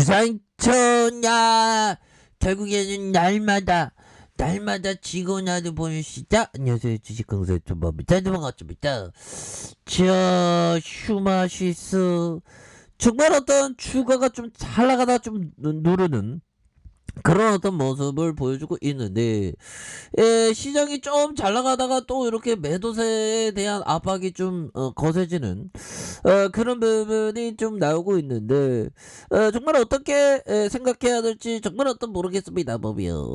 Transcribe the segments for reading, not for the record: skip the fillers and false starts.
주상천야 결국에는 날마다 지고 나도 보시다. 안녕하세요, 주식강사 유튜버입니다. 반갑습니다. 자, 휴마시스 정말 어떤 주가가 좀 잘 나가다 좀 누르는 그런 어떤 모습을 보여주고 있는데, 시장이 좀 잘 나가다가 또 이렇게 매도세에 대한 압박이 좀 거세지는 그런 부분이 좀 나오고 있는데, 정말 어떻게 생각해야 될지 정말 모르겠습니다. 보면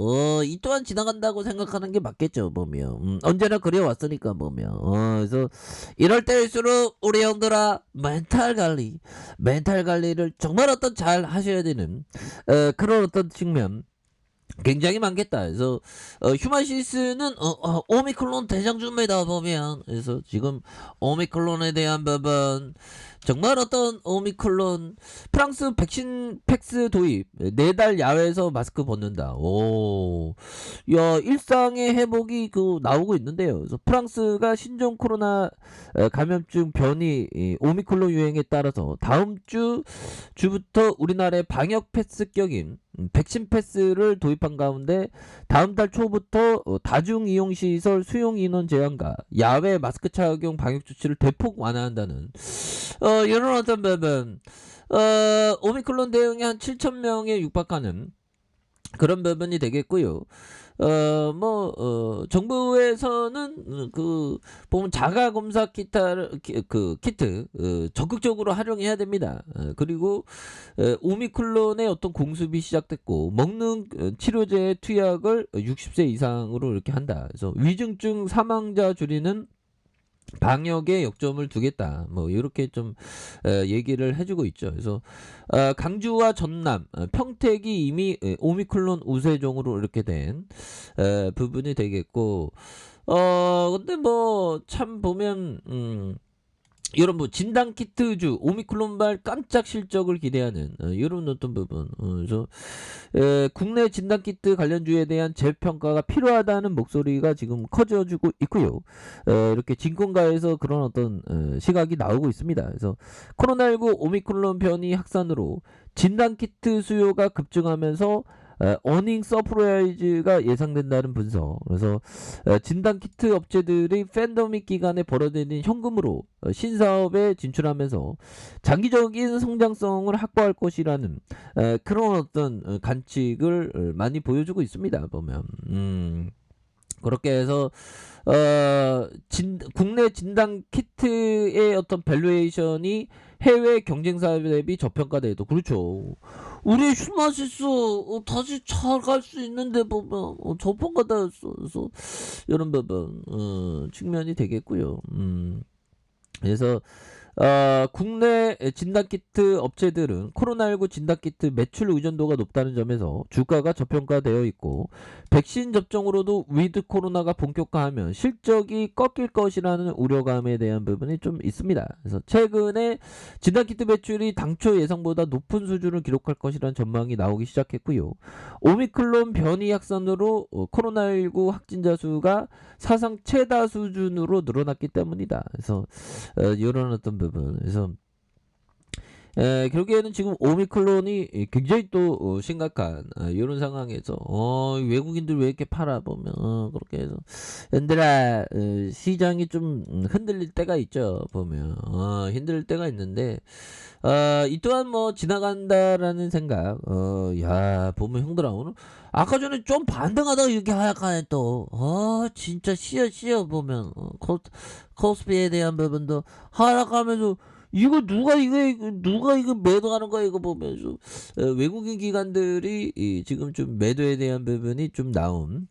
이 또한 지나간다고 생각하는 게 맞겠죠. 보면 언제나 그래왔으니까. 보면 그래서 이럴 때일수록 우리 형들아, 멘탈 관리를 정말 잘 하셔야 되는 그런 어떤 측면 굉장히 많겠다. 그래서 휴마시스는 오미크론 대장주입니다. 보면 그래서 지금 오미크론에 대한 부분 정말 오미크론 프랑스 백신 팩스 도입 4달 야외에서 마스크 벗는다. 야, 일상의 회복이 나오고 있는데요. 그래서 프랑스가 신종 코로나 감염증 변이 오미크론 유행에 따라서 다음 주부터 우리나라의 방역 패스격인 백신 패스를 도입한 가운데 다음 달 초부터 다중이용시설 수용 인원 제한과 야외 마스크 착용 방역 조치를 대폭 완화한다는 이런 어떤 부분, 오미크론 대응에 한 7,000명에 육박하는 그런 부분이 되겠고요. 정부에서는 보면 자가 검사 키트 적극적으로 활용해야 됩니다. 그리고 오미클론의 어떤 공습이 시작됐고 먹는 치료제 투약을 60세 이상으로 이렇게 한다. 그래서 위중증 사망자 줄이는 방역에 역점을 두겠다. 이렇게 좀 얘기를 해주고 있죠. 그래서 강주와 전남, 평택이 이미 오미클론 우세종으로 이렇게 된 부분이 되겠고, 근데 참 보면 이런 진단키트주 오미클론발 깜짝 실적을 기대하는 이런 어떤 부분. 그래서 국내 진단키트 관련주에 대한 재평가가 필요하다는 목소리가 지금 커져주고 있고요. 이렇게 진권가에서 그런 어떤 시각이 나오고 있습니다. 그래서 코로나19 오미클론 변이 확산으로 진단키트 수요가 급증하면서 어닝 서프라이즈가 예상된다는 분석. 그래서 진단키트 업체들이 팬데믹 기간에 벌어들인 현금으로 신사업에 진출하면서 장기적인 성장성을 확보할 것이라는 그런 어떤 관측을 많이 보여주고 있습니다. 보면 그렇게 해서 국내 진단 키트의 어떤 밸류에이션이 해외 경쟁사 대비 저평가돼도, 그렇죠. 우리 휴마시스 다시 잘 갈 수 있는데 보면 저평가됐어. 그래서 이런 부분 측면이 되겠고요. 그래서 국내 진단키트 업체들은 코로나19 진단키트 매출 의존도가 높다는 점에서 주가가 저평가되어 있고, 백신 접종으로도 위드 코로나가 본격화하면 실적이 꺾일 것이라는 우려감에 대한 부분이 좀 있습니다. 그래서 최근에 진단키트 매출이 당초 예상보다 높은 수준을 기록할 것이라는 전망이 나오기 시작했고요. 오미클론 변이 확산으로 코로나19 확진자 수가 사상 최다 수준으로 늘어났기 때문이다. 그래서 이런 어떤 부분. 그래서 결국에는 지금 오미클론이 굉장히 또 심각한 이런 상황에서 외국인들 왜 이렇게 팔아보면 그렇게 해서 얘들아, 시장이 좀 흔들릴 때가 있죠. 보면 흔들릴 때가 있는데, 이 또한 지나간다라는 생각. 야, 보면 형들아, 오늘 아까 전에 좀 반등하다가 이렇게 하약하네 또. 진짜 씨어 보면 코스피에 대한 부분도 하락하면서, 이거 누가 이거 매도하는 거야 이거 보면서 외국인 기관들이 지금 좀 매도에 대한 부분이 좀 나온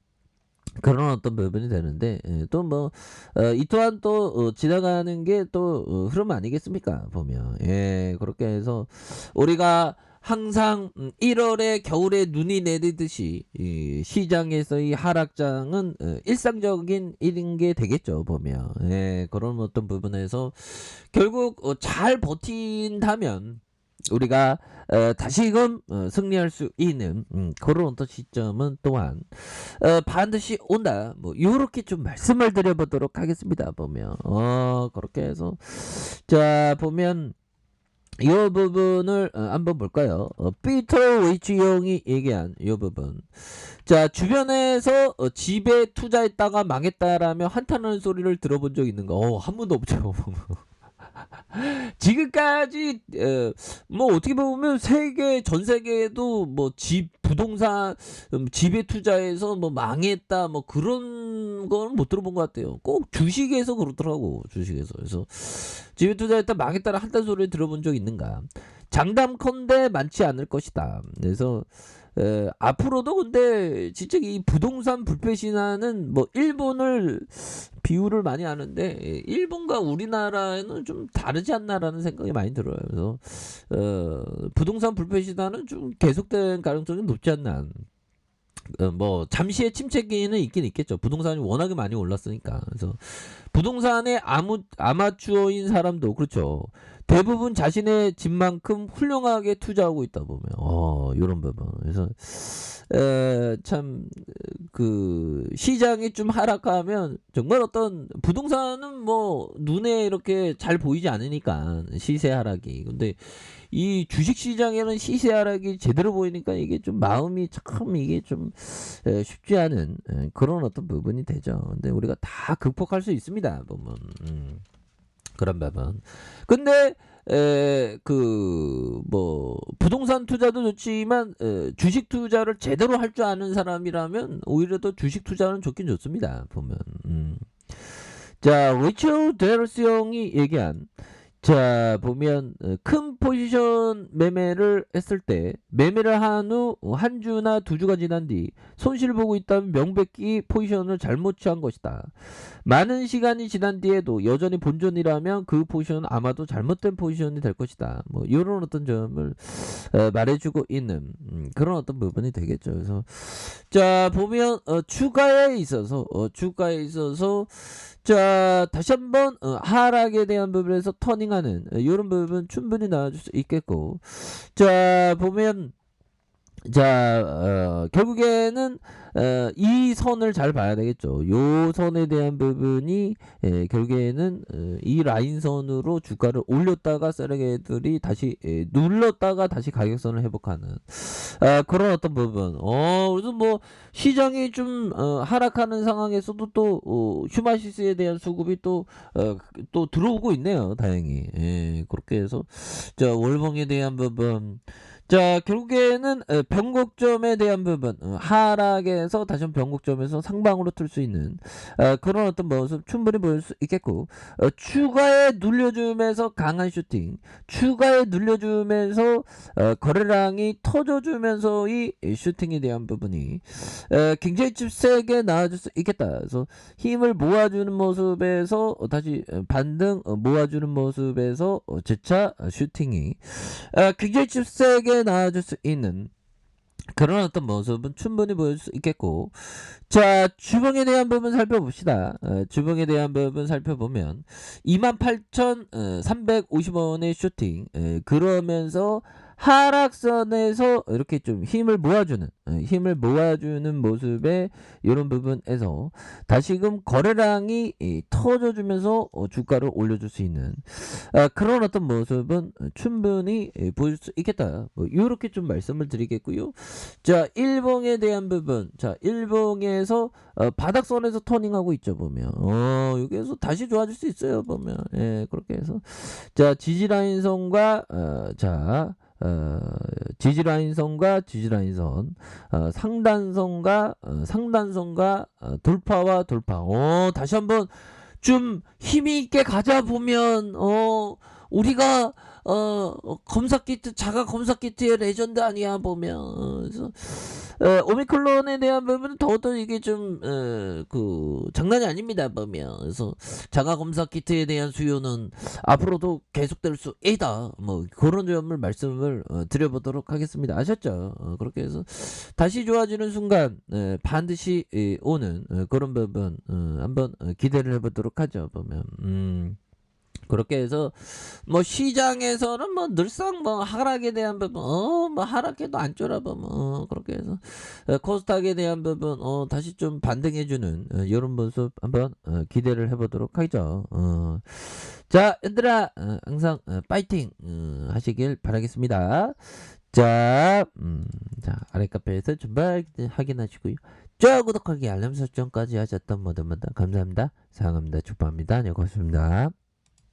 그런 어떤 부분이 되는데, 또 이 또한 또 지나가는 게 또 흐름 아니겠습니까? 보면 그렇게 해서 우리가 항상 1월에 겨울에 눈이 내리듯이 이 시장에서의 하락장은 일상적인 일인 게 되겠죠. 보면 그런 어떤 부분에서 결국 잘 버틴다면 우리가 다시금 승리할 수 있는 그런 어떤 시점은 또한 반드시 온다. 요렇게 좀 말씀을 드려보도록 하겠습니다. 보면 그렇게 해서 자, 보면 이 부분을 한번 볼까요? 피터 웨이치 형이 얘기한 이 부분. 자, 주변에서 집에 투자했다가 망했다라며 한탄하는 소리를 들어본 적 있는가? 한 번도 없죠. 지금까지 뭐 어떻게 보면 전 세계에도 뭐 집 부동산 집에 투자해서 뭐 망했다 뭐 그런 건 못 들어본 것 같아요. 꼭 주식에서 그렇더라고. 주식에서. 그래서 집에 투자했다 망했다는 한단 소리를 들어본 적 있는가? 장담컨대 많지 않을 것이다. 그래서 앞으로도 근데 진짜 이 부동산 불패신화는 뭐 일본을 비유를 많이 하는데 일본과 우리나라에는 좀 다르지 않나라는 생각이 많이 들어요. 그래서 부동산 불패신화는 좀 계속될 가능성이 높지 않나. 뭐 잠시의 침체기는 있긴 있겠죠. 부동산이 워낙에 많이 올랐으니까. 그래서 부동산에 아마추어인 사람도 그렇죠. 대부분 자신의 집만큼 훌륭하게 투자하고 있다 보면 이런 부분. 그래서 참 그 시장이 좀 하락하면 정말 어떤 부동산은 뭐 눈에 이렇게 잘 보이지 않으니까 시세 하락이. 근데 이 주식 시장에는 시세 하락이 제대로 보이니까 이게 좀 마음이 참 이게 좀 쉽지 않은 그런 어떤 부분이 되죠. 근데 우리가 다 극복할 수 있습니다. 보면 그런 부분. 근데 그 뭐 부동산 투자도 좋지만 주식 투자를 제대로 할 줄 아는 사람이라면 오히려 더 주식 투자는 좋긴 좋습니다. 보면 자 리처드 데러스 형이 얘기한 자 보면 큰 포지션 매매를 했을 때 매매를 한 후 한 주나 두 주가 지난 뒤 손실 보고 있다면 명백히 포지션을 잘못 취한 것이다. 많은 시간이 지난 뒤에도 여전히 본전이라면 그 포지션은 아마도 잘못된 포지션이 될 것이다. 뭐 이런 어떤 점을 말해주고 있는 그런 어떤 부분이 되겠죠. 그래서 자 보면 주가에 있어서 자 다시 한번 하락에 대한 부분에서 터닝하는 이런 부분 충분히 나와줄 수 있겠고 자 보면 자 결국에는 이 선을 잘 봐야 되겠죠. 요 선에 대한 부분이 결국에는 이 라인선으로 주가를 올렸다가 세력애들이 다시 눌렀다가 다시 가격선을 회복하는 그런 어떤 부분. 그래서 뭐 시장이 좀 하락하는 상황에서도 또 휴마시스에 대한 수급이 또 들어오고 있네요. 다행히. 그렇게 해서 자 월봉에 대한 부분. 자 결국에는 변곡점에 대한 부분 하락에서 다시 한번 변곡점에서 상방으로 틀 수 있는 그런 어떤 모습 충분히 보일 수 있겠고 추가에 눌려주면서 강한 슈팅 추가에 눌려주면서 거래량이 터져주면서의 슈팅에 대한 부분이 굉장히 좀 세게 나와줄 수 있겠다. 그래서 힘을 모아주는 모습에서 다시 반등 모아주는 모습에서 재차 슈팅이 굉장히 좀 세게 나와줄 수 있는 그런 어떤 모습은 충분히 보일 수 있겠고 자 주봉에 대한 부분 살펴봅시다. 주봉에 대한 부분 살펴보면 28,350원의 슈팅 그러면서 하락선에서 이렇게 좀 힘을 모아주는 모습의 이런 부분에서 다시금 거래량이 터져주면서 주가를 올려줄 수 있는 그런 어떤 모습은 충분히 보일 수 있겠다. 뭐 이렇게 좀 말씀을 드리겠고요. 자 일봉에 대한 부분 자 일봉에서 바닥선에서 터닝하고 있죠. 보면 여기에서 다시 좋아질 수 있어요. 보면 그렇게 해서 자 지지라인선과 지지라인선과 지지라인선 상단선과 상단선과 돌파와 돌파 다시 한번 좀 힘있게 가자 보면 우리가 검사 키트 자가 검사 키트의 레전드 아니야 보면 그래서 오미클론에 대한 부분은 더더 이게 좀 그 장난이 아닙니다 보면 그래서 자가 검사 키트에 대한 수요는 앞으로도 계속될 수 있다 뭐 그런 점을 말씀을 드려보도록 하겠습니다. 아셨죠? 그렇게 해서 다시 좋아지는 순간 반드시 오는 그런 부분 한번 기대를 해보도록 하죠 보면 그렇게 해서 뭐 시장에서는 뭐 늘상 뭐 하락에 대한 부분 뭐 하락해도 안 쫄아봐 뭐 그렇게 해서 코스닥에 대한 부분 다시 좀 반등해주는 이런 모습 한번 기대를 해보도록 하죠. 자 얘들아 항상 파이팅 하시길 바라겠습니다. 자, 자 아래 카페에서 준비 확인하시고요. 좋아요 구독하기 알람 설정까지 하셨던 모두 감사합니다. 사랑합니다. 축복합니다. 네 고맙습니다.